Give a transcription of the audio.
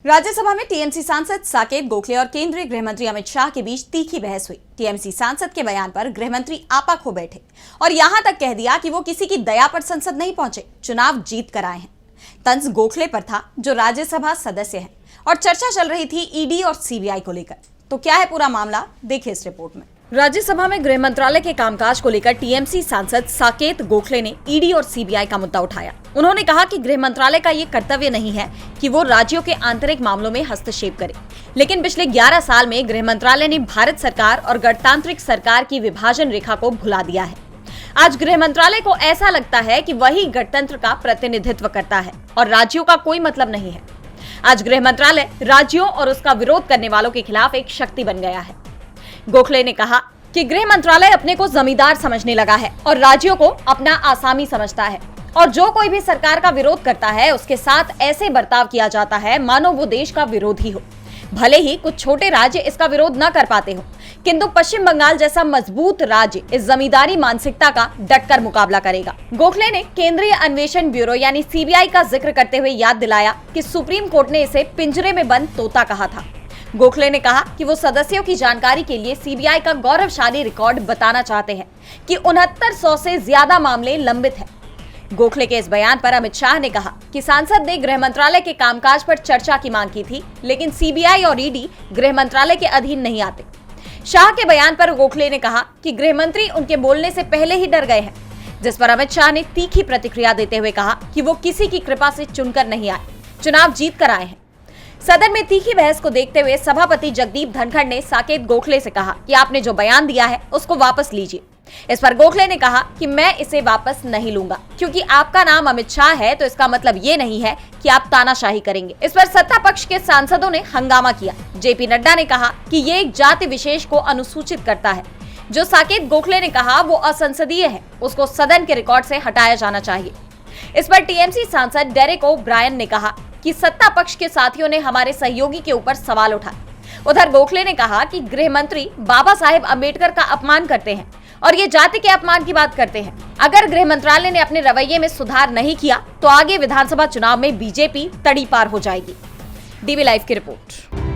राज्यसभा में टीएमसी सांसद साकेत गोखले और केंद्रीय गृह मंत्री अमित शाह के बीच तीखी बहस हुई। टीएमसी सांसद के बयान पर गृह मंत्री आपा खो बैठे और यहां तक कह दिया कि वो किसी की दया पर संसद नहीं पहुंचे, चुनाव जीत कर आए हैं। तंज गोखले पर था, जो राज्यसभा सदस्य हैं, और चर्चा चल रही थी ईडी और सीबीआई को लेकर। तो क्या है पूरा मामला, देखिए इस रिपोर्ट में। राज्यसभा में गृह मंत्रालय के कामकाज को लेकर टीएमसी सांसद साकेत गोखले ने ईडी और सीबीआई का मुद्दा उठाया। उन्होंने कहा कि गृह मंत्रालय का ये कर्तव्य नहीं है कि वो राज्यों के आंतरिक मामलों में हस्तक्षेप करे, लेकिन पिछले 11 साल में गृह मंत्रालय ने भारत सरकार और गणतांत्रिक सरकार की विभाजन रेखा को भुला दिया है। आज गृह मंत्रालय को ऐसा लगता है कि वही गणतंत्र का प्रतिनिधित्व करता है और राज्यों का कोई मतलब नहीं है। आज गृह मंत्रालय राज्यों और उसका विरोध करने वालों के खिलाफ एक शक्ति बन गया है। गोखले ने कहा कि गृह मंत्रालय अपने को जमींदार समझने लगा है और राज्यों को अपना आसामी समझता है, और जो कोई भी सरकार का विरोध करता है उसके साथ ऐसे बर्ताव किया जाता है मानो वो देश का विरोधी हो। भले ही कुछ छोटे राज्य इसका विरोध न कर पाते हो, किंतु पश्चिम बंगाल जैसा मजबूत राज्य इस जमींदारी मानसिकता का डटकर मुकाबला करेगा। गोखले ने केंद्रीय अन्वेषण ब्यूरो यानी सीबीआई का जिक्र करते हुए याद दिलाया कि सुप्रीम कोर्ट ने इसे पिंजरे में बंद तोता कहा था। गोखले ने कहा कि वो सदस्यों की जानकारी के लिए सीबीआई का गौरवशाली रिकॉर्ड बताना चाहते हैं कि 6900 से ज्यादा मामले लंबित हैं। गोखले के इस बयान पर अमित शाह ने कहा कि सांसद ने गृह मंत्रालय के कामकाज पर चर्चा की मांग की थी, लेकिन सीबीआई और ईडी गृह मंत्रालय के अधीन नहीं आते। शाह के बयान पर गोखले ने कहा कि गृह मंत्री उनके बोलने से पहले ही डर गए हैं, जिस पर अमित शाह ने तीखी प्रतिक्रिया देते हुए कहा कि वो किसी की कृपा से चुनकर नहीं आए, चुनाव जीत कर आए हैं। सदन में तीखी बहस को देखते हुए सभापति जगदीप धनखड़ ने साकेत गोखले से कहा कि आपने जो बयान दिया है उसको वापस लीजिए। इस पर गोखले ने कहा कि मैं इसे वापस नहीं लूंगा, क्योंकि आपका नाम अमित शाह है तो इसका मतलब ये नहीं है कि आप तानाशाही करेंगे। इस पर सत्ता पक्ष के सांसदों ने हंगामा किया। जेपी नड्डा ने कहा कि ये एक जाति विशेष को अनुसूचित करता है। जो साकेत गोखले ने कहा वो असंसदीय है, उसको सदन के रिकॉर्ड से हटाया जाना चाहिए। इस पर टीएमसी सांसद डेरेक ओ ब्रायन ने कहा कि सत्ता पक्ष के साथियों ने हमारे सहयोगी के ऊपर सवाल उठाए। उधर गोखले ने कहा कि गृह मंत्री बाबा साहेब अम्बेडकर का अपमान करते हैं और ये जाति के अपमान की बात करते हैं। अगर गृह मंत्रालय ने अपने रवैये में सुधार नहीं किया तो आगे विधानसभा चुनाव में बीजेपी तड़ी पार हो जाएगी। डीवी लाइव की रिपोर्ट।